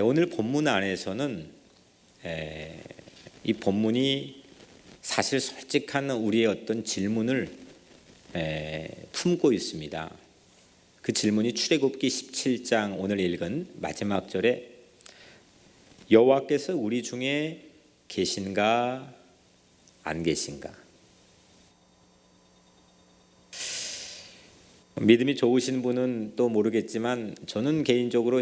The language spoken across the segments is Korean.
오늘 본문 안에서는 이 본문이 사실 솔직한 우리의 어떤 질문을 품고 있습니다. 그 질문이 출애굽기 17장 오늘 읽은 마지막 절에 여호와께서 우리 중에 계신가 안 계신가? 믿음이 좋으신 분은 또 모르겠지만 저는 개인적으로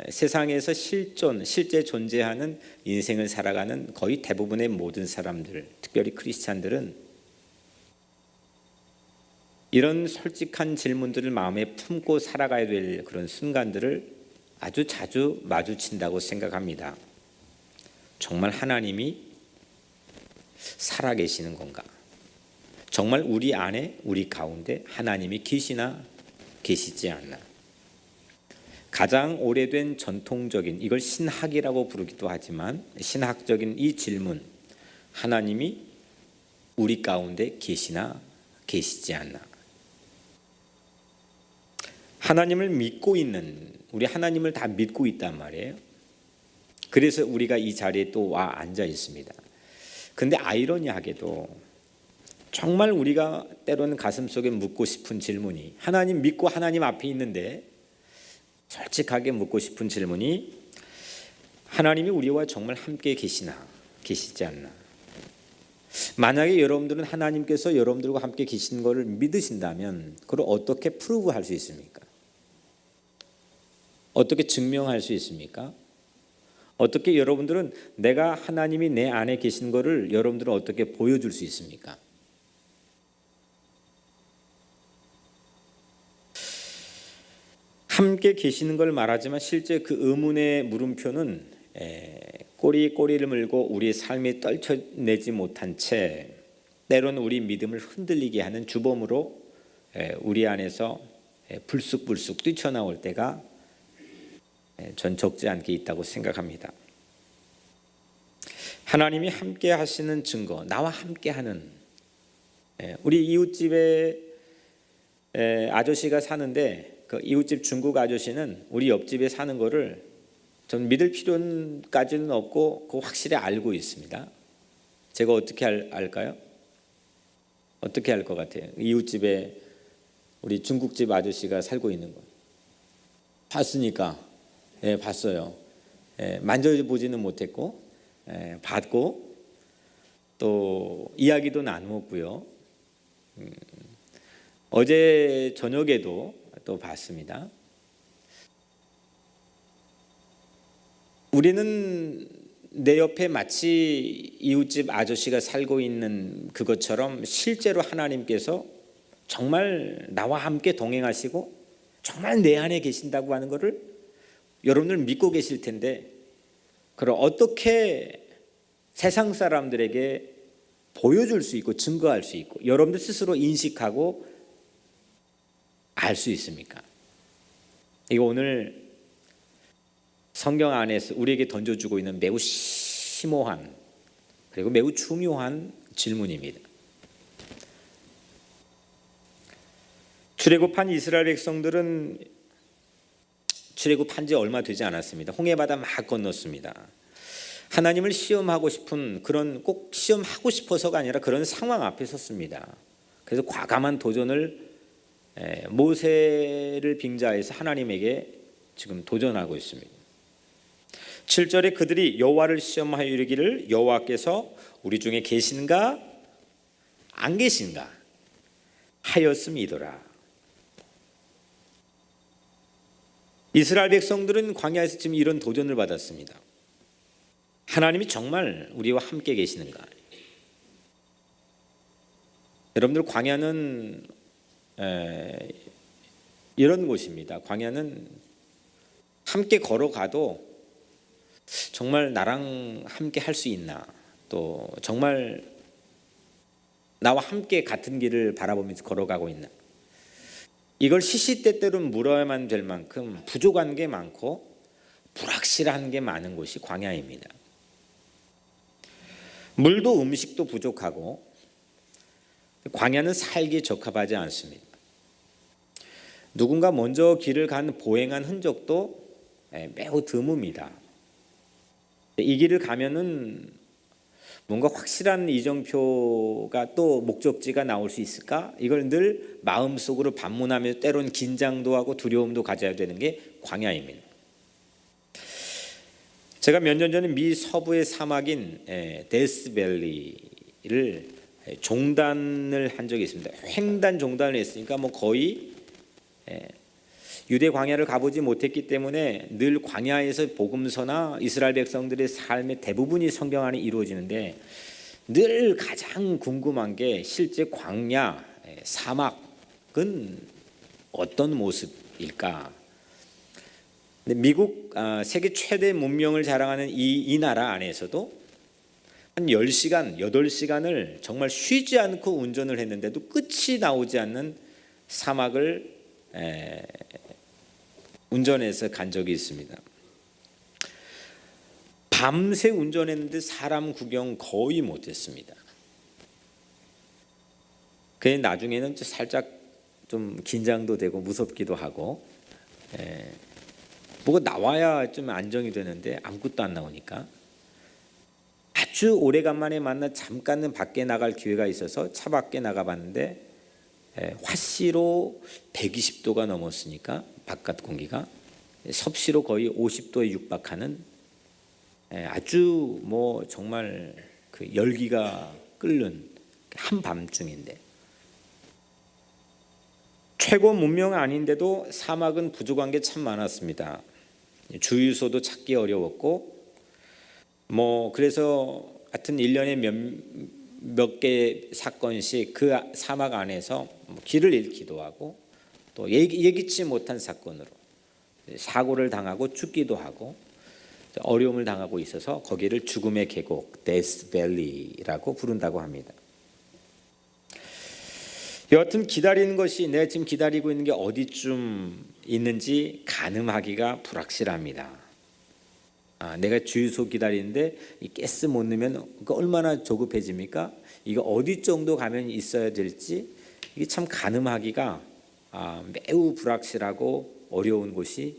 세상에서 실제 존재하는 인생을 살아가는 거의 대부분의 모든 사람들, 특별히 크리스찬들은 이런 솔직한 질문들을 마음에 품고 살아가야 될 그런 순간들을 아주 자주 마주친다고 생각합니다. 정말 하나님이 살아계시는 건가? 정말 우리 안에, 우리 가운데 하나님이 계시나 계시지 않나? 가장 오래된 전통적인, 이걸 신학이라고 부르기도 하지만 신학적인 이 질문, 하나님이 우리 가운데 계시나 계시지 않나? 하나님을 믿고 있는, 우리 하나님을 다 믿고 있단 말이에요. 그래서 우리가 이 자리에 또 와 앉아 있습니다. 근데 아이러니하게도 정말 우리가 때로는 가슴속에 묻고 싶은 질문이, 하나님 믿고 하나님 앞에 있는데 솔직하게 묻고 싶은 질문이, 하나님이 우리와 정말 함께 계시나 계시지 않나? 만약에 여러분들은 하나님께서 여러분들과 함께 계신 것을 믿으신다면 그걸 어떻게 프루브할 수 있습니까? 어떻게 증명할 수 있습니까? 어떻게 여러분들은 내가 하나님이 내 안에 계신 것을 여러분들은 어떻게 보여줄 수 있습니까? 함께 계시는 걸 말하지만 실제 그 의문의 물음표는 꼬리를 물고 우리의 삶에 떨쳐내지 못한 채 때로는 우리 믿음을 흔들리게 하는 주범으로 우리 안에서 불쑥불쑥 뛰쳐나올 때가 전 적지 않게 있다고 생각합니다. 하나님이 함께 하시는 증거, 나와 함께 하는, 우리 이웃집에 아저씨가 사는데 그 이웃집 중국 아저씨는 우리 옆집에 사는 거를 전 믿을 필요까지는 없고 그거 확실히 알고 있습니다. 제가 어떻게 알까요? 어떻게 알 것 같아요? 이웃집에 우리 중국집 아저씨가 살고 있는 거 봤으니까. 봤어요. 만져보지는 못했고 봤고 또 이야기도 나누었고요. 어제 저녁에도 또 봤습니다. 우리는 내 옆에 마치 이웃집 아저씨가 살고 있는 그것처럼 실제로 하나님께서 정말 나와 함께 동행하시고 정말 내 안에 계신다고 하는 것을 여러분들 믿고 계실 텐데, 그럼 어떻게 세상 사람들에게 보여줄 수 있고 증거할 수 있고 여러분들 스스로 인식하고 알 수 있습니까? 이거 오늘 성경 안에서 우리에게 던져주고 있는 매우 심오한 그리고 매우 중요한 질문입니다. 출애굽한 이스라엘 백성들은 출애굽한 지 얼마 되지 않았습니다. 홍해바다 막 건넜습니다. 하나님을 시험하고 싶은, 그런 꼭 시험하고 싶어서가 아니라 그런 상황 앞에 섰습니다. 그래서 과감한 도전을 모세를 빙자해서 하나님에게 지금 도전하고 있습니다. 7절에 그들이 여호와를 시험하여 이르기를 여호와께서 우리 중에 계신가 안 계신가 하였음이더라. 이스라엘 백성들은 광야에서 지금 이런 도전을 받았습니다. 하나님이 정말 우리와 함께 계시는가? 여러분들, 광야는 이런 곳입니다. 광야는 함께 걸어가도 정말 나랑 함께 할 수 있나, 또 정말 나와 함께 같은 길을 바라보면서 걸어가고 있나, 이걸 시시때때로 물어야만 될 만큼 부족한 게 많고 불확실한 게 많은 곳이 광야입니다. 물도 음식도 부족하고 광야는 살기에 적합하지 않습니다. 누군가 먼저 길을 간 보행한 흔적도 매우 드뭅니다. 이 길을 가면은 뭔가 확실한 이정표가 또 목적지가 나올 수 있을까? 이걸 늘 마음속으로 반문하며 때론 긴장도 하고 두려움도 가져야 되는 게 광야입니다. 제가 몇 년 전에 미 서부의 사막인 데스밸리를 종단을 한 적이 있습니다. 횡단 종단을 했으니까 뭐 거의 유대 광야를 가보지 못했기 때문에 늘 광야에서 복음서나 이스라엘 백성들의 삶의 대부분이 성경 안에 이루어지는데 늘 가장 궁금한 게 실제 광야, 사막은 어떤 모습일까? 근데 미국 세계 최대 문명을 자랑하는 이 나라 안에서도 한 10시간, 8시간을 정말 쉬지 않고 운전을 했는데도 끝이 나오지 않는 사막을 운전해서 간 적이 있습니다. 밤새 운전했는데 사람 구경 거의 못했습니다. 그게 나중에는 살짝 좀 긴장도 되고 무섭기도 하고 뭐가 나와야 좀 안정이 되는데 아무것도 안 나오니까 아주 오래간만에 만나 잠깐은 밖에 나갈 기회가 있어서 차 밖에 나가봤는데 화씨로 120도가 넘었으니까 바깥 공기가 섭씨로 거의 50도에 육박하는 아주 뭐 정말 그 열기가 끓는 한밤중인데 최고 문명 아닌데도 사막은 부족한 게 참 많았습니다. 주유소도 찾기 어려웠고 뭐 그래서 하여튼 1년에 몇 개 사건씩 그 사막 안에서 길을 잃기도 하고 또 예기치 못한 사건으로 사고를 당하고 죽기도 하고 어려움을 당하고 있어서 거기를 죽음의 계곡 데스밸리라고 부른다고 합니다. 여하튼 기다리는 것이 내가 지금 기다리고 있는 게 어디쯤 있는지 가늠하기가 불확실합니다. 내가 주유소 기다리는데 이 가스 못 넣으면 얼마나 조급해집니까? 이거 어디 정도 가면 있어야 될지 이게 참 가늠하기가 매우 불확실하고 어려운 곳이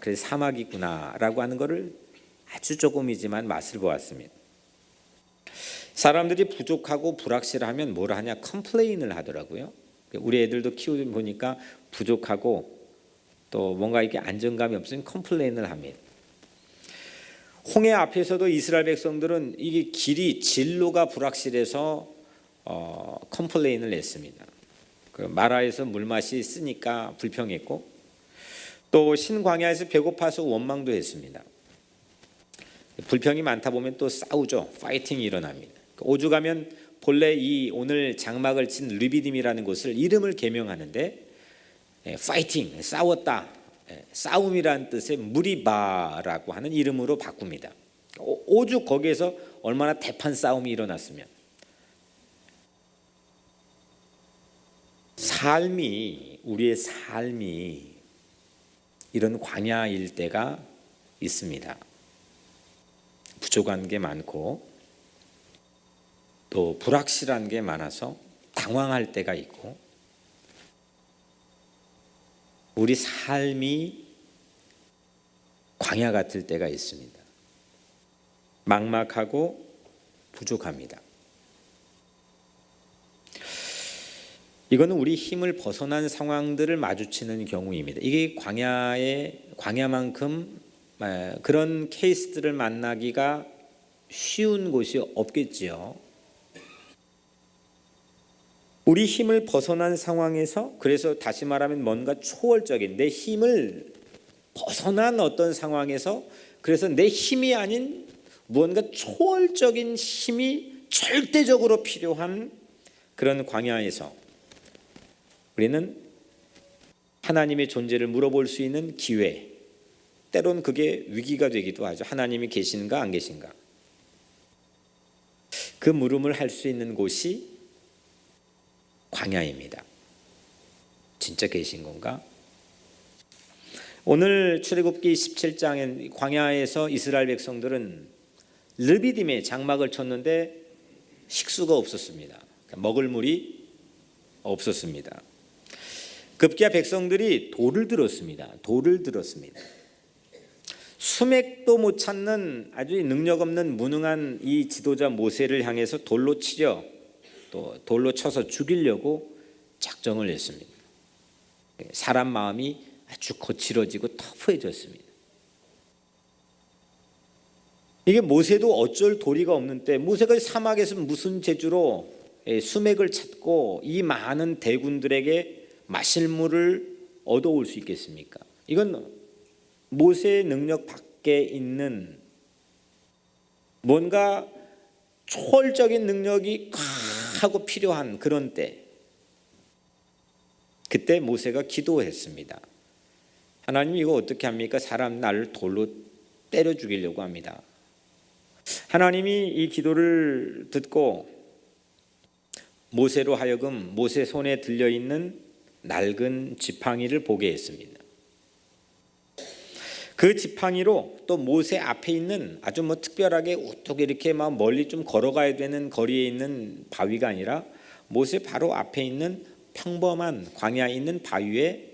그래서 사막이구나라고 하는 것을 아주 조금이지만 맛을 보았습니다. 사람들이 부족하고 불확실하면 뭘 하냐? 컴플레인을 하더라고요. 우리 애들도 키우다 보니까 부족하고 또 뭔가 이게 안정감이 없으면 컴플레인을 합니다. 홍해 앞에서도 이스라엘 백성들은 이게 길이 진로가 불확실해서 컴플레인을 했습니다. 그 마라에서 물맛이 쓰니까 불평했고 또 신광야에서 배고파서 원망도 했습니다. 불평이 많다 보면 또 싸우죠. 파이팅이 일어납니다. 오죽하면 본래 이 오늘 장막을 친 르비딤이라는 곳을 이름을 개명하는데 파이팅, 싸웠다. 싸움이라는 뜻의 무리바라고 하는 이름으로 바꿉니다. 오죽 거기에서 얼마나 대판 싸움이 일어났으면. 우리의 삶이 이런 광야일 때가 있습니다. 부족한 게 많고 또 불확실한 게 많아서 당황할 때가 있고 우리 삶이 광야 같을 때가 있습니다. 막막하고 부족합니다. 이거는 우리 힘을 벗어난 상황들을 마주치는 경우입니다. 이게 광야만큼 그런 케이스들을 만나기가 쉬운 곳이 없겠지요. 우리 힘을 벗어난 상황에서 그래서 다시 말하면 뭔가 초월적인 내 힘을 벗어난 어떤 상황에서 그래서 내 힘이 아닌 무언가 초월적인 힘이 절대적으로 필요한 그런 광야에서 우리는 하나님의 존재를 물어볼 수 있는 기회, 때론 그게 위기가 되기도 하죠. 하나님이 계신가 안 계신가? 그 물음을 할 수 있는 곳이 광야입니다. 진짜 계신 건가? 오늘 출애굽기 17장엔 광야에서 이스라엘 백성들은 르비딤에 장막을 쳤는데 식수가 없었습니다. 먹을 물이 없었습니다. 급기야 백성들이 돌을 들었습니다. 수맥도 못 찾는 아주 능력 없는 무능한 이 지도자 모세를 향해서 돌로 치려 또 돌로 쳐서 죽이려고 작정을 했습니다. 사람 마음이 아주 거칠어지고 터프해졌습니다. 이게 모세도 어쩔 도리가 없는 때, 모세가 사막에서 무슨 재주로 수맥을 찾고 이 많은 대군들에게 마실 물을 얻어올 수 있겠습니까? 이건 모세의 능력 밖에 있는 뭔가 초월적인 능력이 하고 필요한 그런 때, 그때 모세가 기도했습니다. 하나님, 이거 어떻게 합니까? 사람 나를 돌로 때려 죽이려고 합니다. 하나님이 이 기도를 듣고 모세로 하여금 모세 손에 들려있는 낡은 지팡이를 보게 했습니다. 그 지팡이로 또 모세 앞에 있는 아주 특별하게 우뚝 이렇게 막 멀리 좀 걸어가야 되는 거리에 있는 바위가 아니라 모세 바로 앞에 있는 평범한 광야에 있는 바위에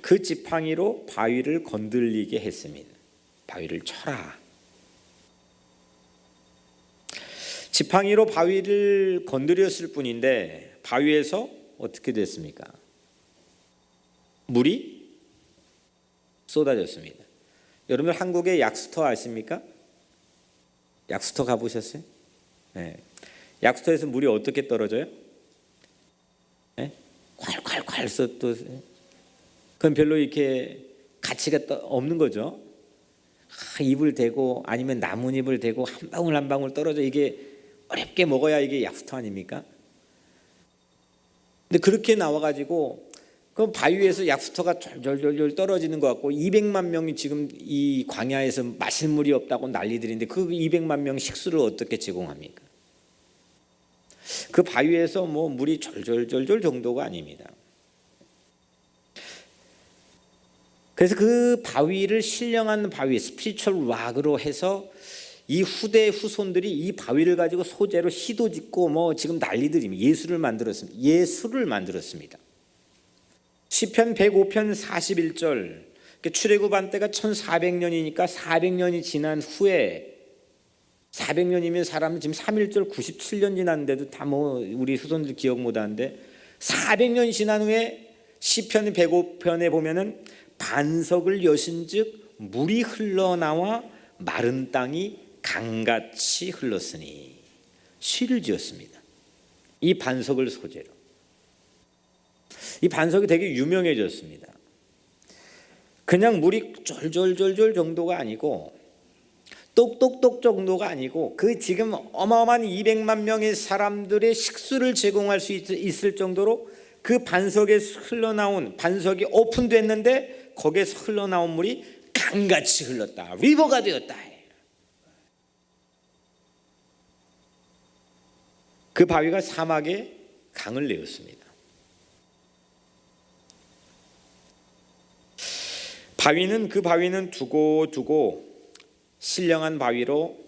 그 지팡이로 바위를 건들리게 했습니다. 바위를 쳐라. 지팡이로 바위를 건드렸을 뿐인데 바위에서 어떻게 됐습니까? 물이 쏟아졌습니다. 여러분, 한국의 약수터 아십니까? 약수터 가보셨어요? 네. 약수터에서 물이 어떻게 떨어져요? 네? 콸콸콸 또 그건 별로 이렇게 가치가 없는 거죠. 잎을 대고 아니면 나뭇잎을 대고 한 방울 한 방울 떨어져, 이게 어렵게 먹어야 이게 약수터 아닙니까? 근데 그렇게 나와가지고 그 바위에서 약수터가 졸졸졸 떨어지는 것 같고 200만 명이 지금 이 광야에서 마실 물이 없다고 난리들인데 그 200만 명 식수를 어떻게 제공합니까? 그 바위에서 뭐 물이 졸졸졸졸 정도가 아닙니다. 그래서 그 바위를 신령한 바위, 스피리추얼 락으로 해서 이 후대 후손들이 이 바위를 가지고 소재로 시도 짓고 뭐 지금 난리들입니다. 예술을 만들었습니다. 시편 105편 41절, 출애굽한 때가 1400년이니까 400년이 지난 후에, 400년이면 사람은 지금 3.1절 97년 지났는데도 다 뭐 우리 후손들 기억 못하는데 400년 지난 후에 시편 105편에 보면은 반석을 여신즉 물이 흘러나와 마른 땅이 강같이 흘렀으니, 시를 지었습니다. 이 반석을 소재로. 이 반석이 되게 유명해졌습니다. 그냥 물이 졸졸졸졸 정도가 아니고 똑똑똑 정도가 아니고 그 지금 어마어마한 200만 명의 사람들의 식수를 제공할 수 있을 정도로 그 반석에 흘러나온, 반석이 오픈됐는데 거기에서 흘러나온 물이 강같이 흘렀다. 리버가 되었다. 그 바위가 사막에 강을 내었습니다. 그 바위는 두고 신령한 바위로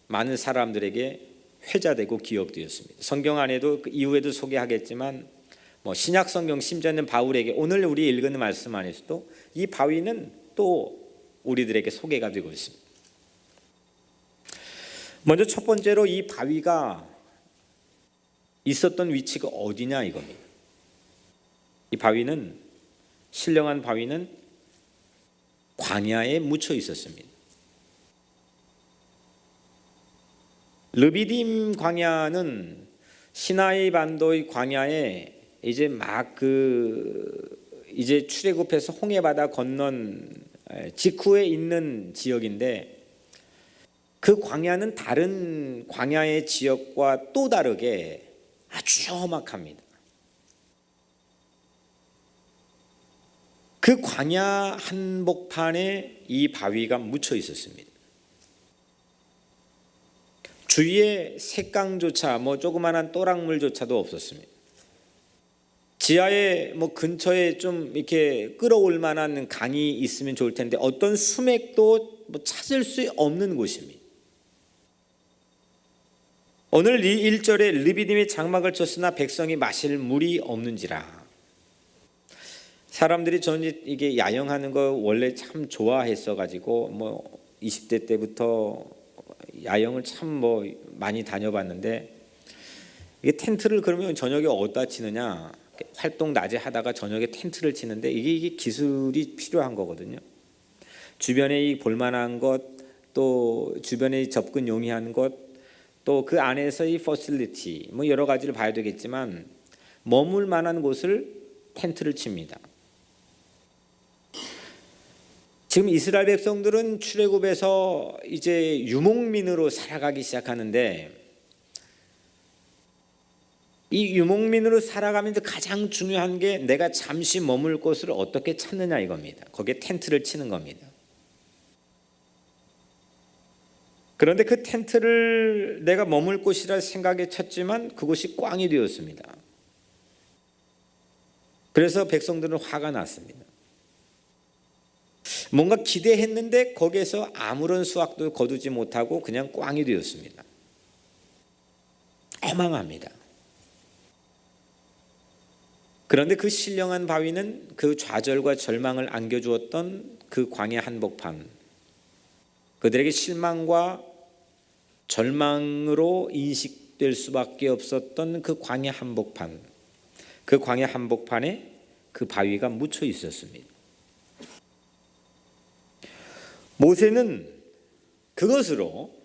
많은 사람들에게 회자되고 기억되었습니다. 성경 안에도 이후에도 소개하겠지만 신약 성경 심지어는 바울에게 오늘 우리 읽은 말씀 안에서도 이 바위는 또 우리들에게 소개가 되고 있습니다. 먼저 첫 번째로 이 바위가 있었던 위치가 어디냐 이겁니다. 이 바위는, 신령한 바위는 광야에 묻혀 있었습니다. 르비딤 광야는 시나이 반도의 광야에 이제 이제 출애굽해서 홍해 바다 건넌 직후에 있는 지역인데, 그 광야는 다른 광야의 지역과 또 다르게 아주 험악합니다. 그 광야 한복판에 이 바위가 묻혀 있었습니다. 주위에 색강조차 조그만한 또랑물조차도 없었습니다. 지하에 근처에 좀 이렇게 끌어올 만한 강이 있으면 좋을 텐데 어떤 수맥도 찾을 수 없는 곳입니다. 오늘 이 1절에 르비딤이 장막을 쳤으나 백성이 마실 물이 없는지라. 사람들이 저는 이게 야영하는 거 원래 참 좋아했어 가지고 20대 때부터 야영을 참 많이 다녀봤는데, 이게 텐트를 그러면 저녁에 어디다 치느냐, 활동 낮에 하다가 저녁에 텐트를 치는데 이게 기술이 필요한 거거든요. 주변에 이 볼만한 것, 또 주변에 접근 용이한 것, 또 그 안에서 이 퍼실리티 여러 가지를 봐야 되겠지만 머물 만한 곳을 텐트를 칩니다. 지금 이스라엘 백성들은 출애굽에서 이제 유목민으로 살아가기 시작하는데, 이 유목민으로 살아가면서 가장 중요한 게 내가 잠시 머물 곳을 어떻게 찾느냐 이겁니다. 거기에 텐트를 치는 겁니다. 그런데 그 텐트를 내가 머물 곳이라 생각에 쳤지만 그곳이 꽝이 되었습니다. 그래서 백성들은 화가 났습니다. 뭔가 기대했는데 거기에서 아무런 수확도 거두지 못하고 그냥 꽝이 되었습니다. 허망합니다. 그런데 그 신령한 바위는 그 좌절과 절망을 안겨주었던 그 광야 한복판, 그들에게 실망과 절망으로 인식될 수밖에 없었던 그 광야 한복판, 그 광야 한복판에 그 바위가 묻혀 있었습니다. 모세는 그것으로,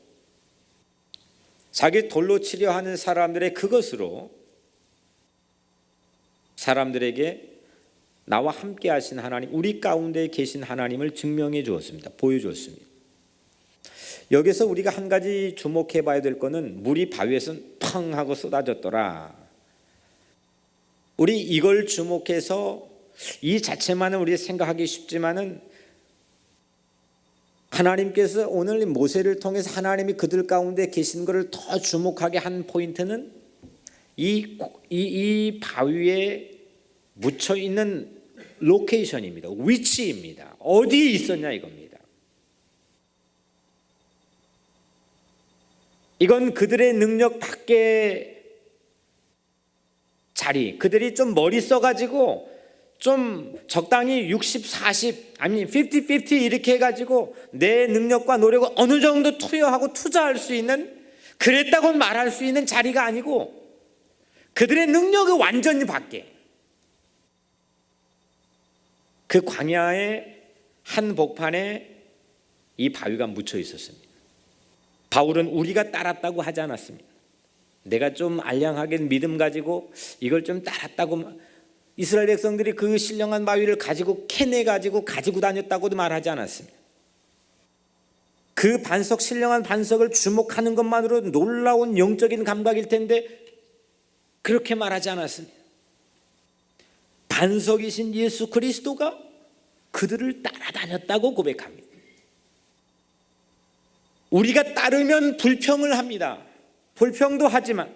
자기 돌로 치려 하는 사람들의 그것으로 사람들에게 나와 함께 하신 하나님, 우리 가운데 계신 하나님을 증명해 주었습니다. 보여주었습니다. 여기서 우리가 한 가지 주목해 봐야 될 것은 물이 바위에서 펑 하고 쏟아졌더라. 우리 이걸 주목해서 이 자체만은 우리 생각하기 쉽지만은, 하나님께서 오늘 모세를 통해서 하나님이 그들 가운데 계신 것을 더 주목하게 한 포인트는 이 바위에 묻혀 있는 로케이션입니다. 위치입니다. 어디에 있었냐 이겁니다. 이건 그들의 능력 밖의 자리, 그들이 좀 머리 써가지고 좀 적당히 60, 40 아니 50, 50 이렇게 해가지고 내 능력과 노력을 어느 정도 투여하고 투자할 수 있는, 그랬다고 말할 수 있는 자리가 아니고 그들의 능력이 완전히 밖에, 그 광야의 한 복판에 이 바위가 묻혀 있었습니다. 바울은 우리가 따랐다고 하지 않았습니다. 내가 좀 알량하게 믿음 가지고 이걸 좀 따랐다고, 이스라엘 백성들이 그 신령한 바위를 가지고 캐내 가지고 다녔다고도 말하지 않았습니다. 그 반석, 신령한 반석을 주목하는 것만으로 놀라운 영적인 감각일 텐데 그렇게 말하지 않았습니다. 반석이신 예수 그리스도가 그들을 따라다녔다고 고백합니다. 우리가 따르면 불평을 합니다. 불평도 하지만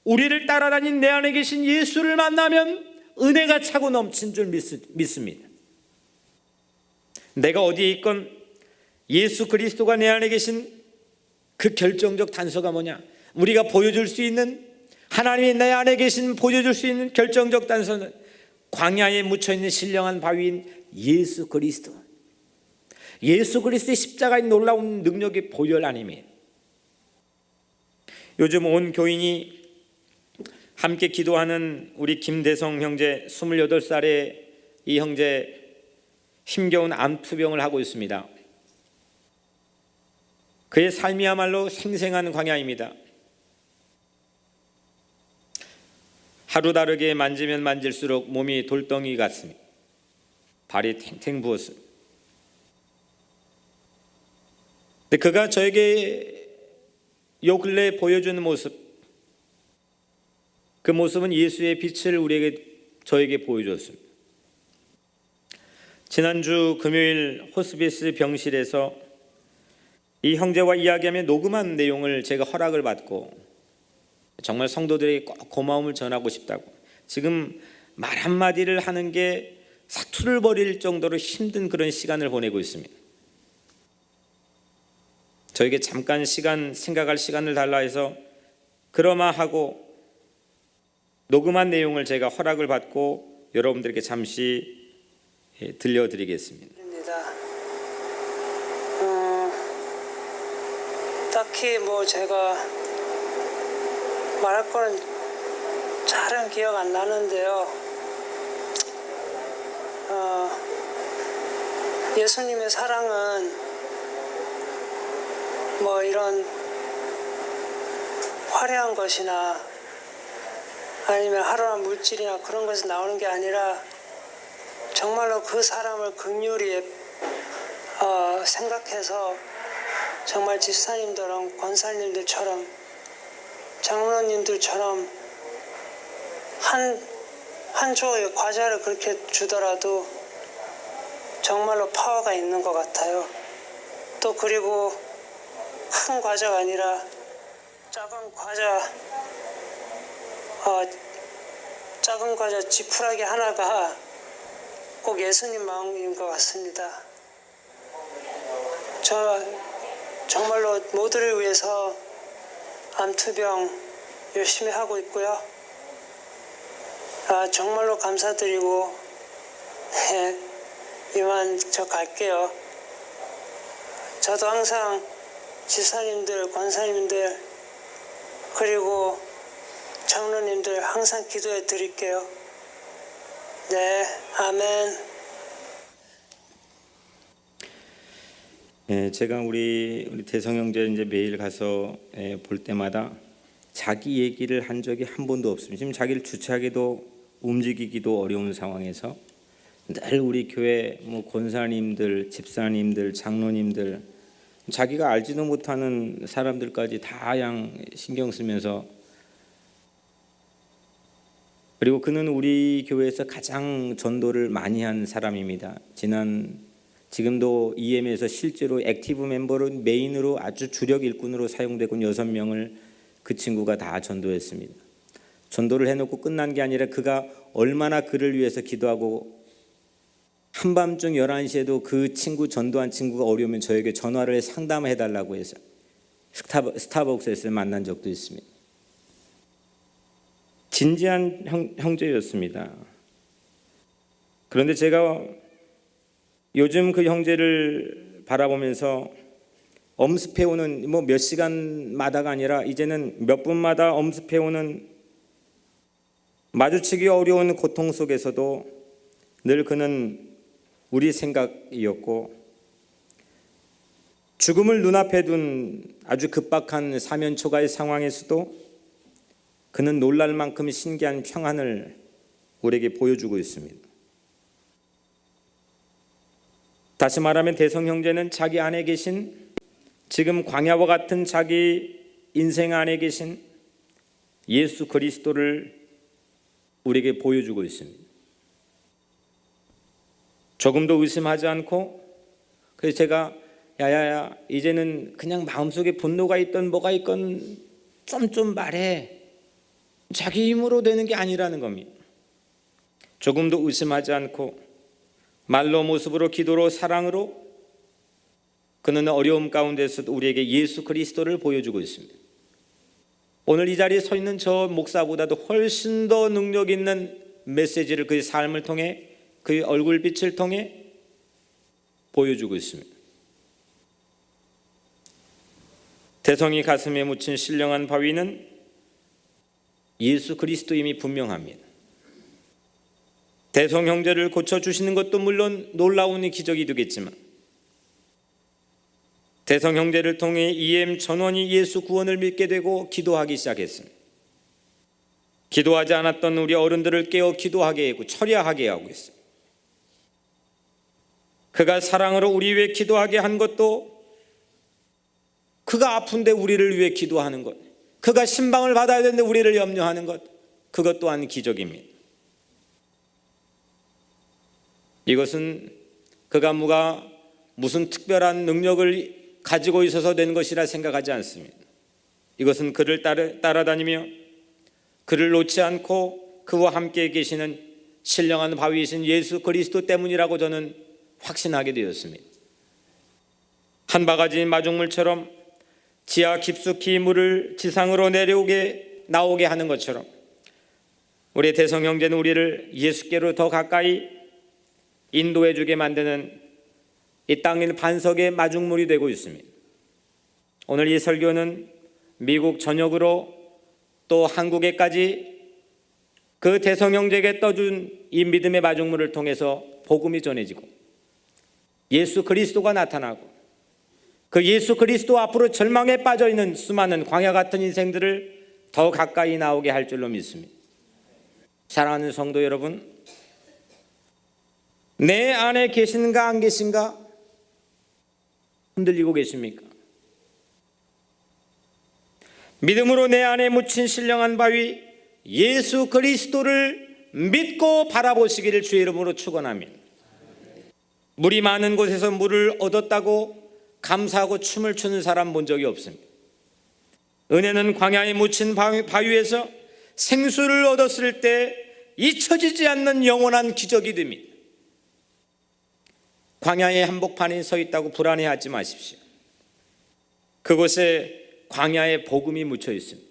우리를 따라다닌 내 안에 계신 예수를 만나면 은혜가 차고 넘친 줄 믿습니다. 내가 어디에 있건 예수 그리스도가 내 안에 계신 그 결정적 단서가 뭐냐? 우리가 보여줄 수 있는, 하나님이 내 안에 계신 보여줄 수 있는 결정적 단서는 광야에 묻혀있는 신령한 바위인 예수 그리스도, 예수 그리스도의 십자가의 놀라운 능력의 보혈 아닙니다. 요즘 온 교인이 함께 기도하는 우리 김대성 형제, 28살의 이 형제 힘겨운 암투병을 하고 있습니다. 그의 삶이야말로 생생한 광야입니다. 하루 다르게 만지면 만질수록 몸이 돌덩이 같습니다. 발이 탱탱 부었습니다. 근데 그가 저에게 요 근래 보여주는 모습, 그 모습은 예수의 빛을 저에게 보여줬습니다. 지난주 금요일 호스피스 병실에서 이 형제와 이야기하며 녹음한 내용을 제가 허락을 받고, 정말 성도들에게 꼭 고마움을 전하고 싶다고, 지금 말 한마디를 하는 게 사투를 벌일 정도로 힘든 그런 시간을 보내고 있습니다. 저에게 잠깐 생각할 시간을 달라 해서 그러마 하고 녹음한 내용을 제가 허락을 받고 여러분들에게 잠시 들려드리겠습니다. 딱히 뭐 제가 말할 거는 잘은 기억 안 나는데요. 예수님의 사랑은 뭐 이런 화려한 것이나 아니면 화려한 물질이나 그런 것에서 나오는 게 아니라 정말로 그 사람을 긍휼히 생각해서 정말 집사님들은 권사님들처럼 장로님들처럼 한 조의 과자를 그렇게 주더라도 정말로 파워가 있는 것 같아요. 또 그리고 큰 과자가 아니라 작은 과자 지푸라기 하나가 꼭 예수님 마음인 것 같습니다. 저 정말로 모두를 위해서 암투병 열심히 하고 있고요. 정말로 감사드리고 이만 저 갈게요. 저도 항상 지사님들, 권사님들 그리고 장로님들 항상 기도해 드릴게요. 네, 아멘. 제가 우리 대성 형제 이제 매일 가서 볼 때마다 자기 얘기를 한 적이 한 번도 없습니다. 지금 자기를 주체하기도 움직이기도 어려운 상황에서 늘 우리 교회 뭐 권사님들, 집사님들, 장로님들 자기가 알지도 못하는 사람들까지 다양 신경 쓰면서 그리고 그는 우리 교회에서 가장 전도를 많이 한 사람입니다. 지금도 EM에서 실제로 액티브 멤버로 메인으로 아주 주력 일꾼으로 사용되고 6명을 그 친구가 다 전도했습니다. 전도를 해놓고 끝난 게 아니라 그가 얼마나 그를 위해서 기도하고 한밤중 11시에도 그 친구 전도한 친구가 어려우면 저에게 전화를 상담해달라고 해서 스타벅스에서 만난 적도 있습니다. 진지한 형제였습니다. 그런데 제가 요즘 그 형제를 바라보면서 엄습해오는 뭐 몇 시간마다가 아니라 이제는 몇 분마다 엄습해오는 마주치기 어려운 고통 속에서도 늘 그는 우리 생각이었고 죽음을 눈앞에 둔 아주 급박한 사면초가의 상황에서도 그는 놀랄 만큼 신기한 평안을 우리에게 보여주고 있습니다. 다시 말하면 대성 형제는 자기 안에 계신 지금 광야와 같은 자기 인생 안에 계신 예수 그리스도를 우리에게 보여주고 있습니다. 조금도 의심하지 않고 그래서 제가 야야야 이제는 그냥 마음속에 분노가 있던 뭐가 있건 좀 말해. 자기 힘으로 되는 게 아니라는 겁니다. 조금도 의심하지 않고 말로 모습으로 기도로 사랑으로 그는 어려움 가운데서도 우리에게 예수 그리스도를 보여주고 있습니다. 오늘 이 자리에 서 있는 저 목사보다도 훨씬 더 능력 있는 메시지를 그의 삶을 통해 그의 얼굴빛을 통해 보여주고 있습니다. 대성이 가슴에 묻힌 신령한 바위는 예수 그리스도임이 분명합니다. 대성 형제를 고쳐주시는 것도 물론 놀라운 기적이 되겠지만 대성 형제를 통해 EM 전원이 예수 구원을 믿게 되고 기도하기 시작했습니다. 기도하지 않았던 우리 어른들을 깨어 기도하게 하고 철야하게 하고 있습니다. 그가 사랑으로 우리 위해 기도하게 한 것도 그가 아픈데 우리를 위해 기도하는 것, 그가 신방을 받아야 되는데 우리를 염려하는 것, 그것 또한 기적입니다. 이것은 그가 무슨 특별한 능력을 가지고 있어서 된 것이라 생각하지 않습니다. 이것은 그를 따라다니며 그를 놓지 않고 그와 함께 계시는 신령한 바위이신 예수 그리스도 때문이라고 저는 확신하게 되었습니다. 한 바가지 마중물처럼 지하 깊숙이 물을 지상으로 나오게 하는 것처럼 우리 대성 형제는 우리를 예수께로 더 가까이 인도해 주게 만드는 이 땅의 반석의 마중물이 되고 있습니다. 오늘 이 설교는 미국 전역으로 또 한국에까지 그 대성형제에게 떠준 이 믿음의 마중물을 통해서 복음이 전해지고 예수 그리스도가 나타나고 그 예수 그리스도 앞으로 절망에 빠져 있는 수많은 광야 같은 인생들을 더 가까이 나오게 할 줄로 믿습니다. 사랑하는 성도 여러분, 내 안에 계신가 안 계신가? 흔들리고 계십니까? 믿음으로 내 안에 묻힌 신령한 바위 예수 그리스도를 믿고 바라보시기를 주의 이름으로 축원합니다. 물이 많은 곳에서 물을 얻었다고 감사하고 춤을 추는 사람 본 적이 없습니다. 은혜는 광야에 묻힌 바위에서 생수를 얻었을 때 잊혀지지 않는 영원한 기적이 됩니다. 광야의 한복판에 서 있다고 불안해하지 마십시오. 그곳에 광야의 복음이 묻혀 있습니다.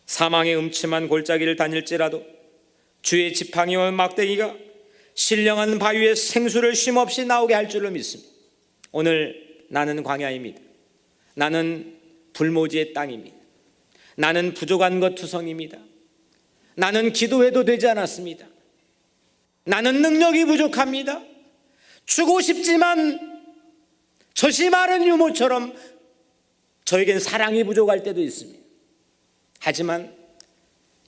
사망의 음침한 골짜기를 다닐지라도 주의 지팡이와 막대기가 신령한 바위에 생수를 쉼없이 나오게 할 줄로 믿습니다. 오늘 나는 광야입니다. 나는 불모지의 땅입니다. 나는 부족한 것 투성입니다. 나는 기도해도 되지 않았습니다. 나는 능력이 부족합니다. 주고 싶지만 젖이 마른 유모처럼 저에겐 사랑이 부족할 때도 있습니다. 하지만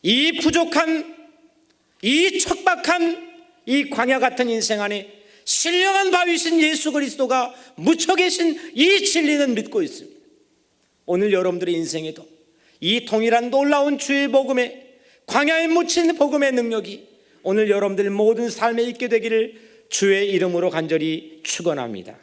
이 부족한, 이 척박한 이 광야 같은 인생 안에 신령한 바위신 예수 그리스도가 묻혀 계신 이 진리는 믿고 있습니다. 오늘 여러분들의 인생에도 이 동일한 놀라운 주의 복음에 광야에 묻힌 복음의 능력이 오늘 여러분들 모든 삶에 있게 되기를 주의 이름으로 간절히 축원합니다.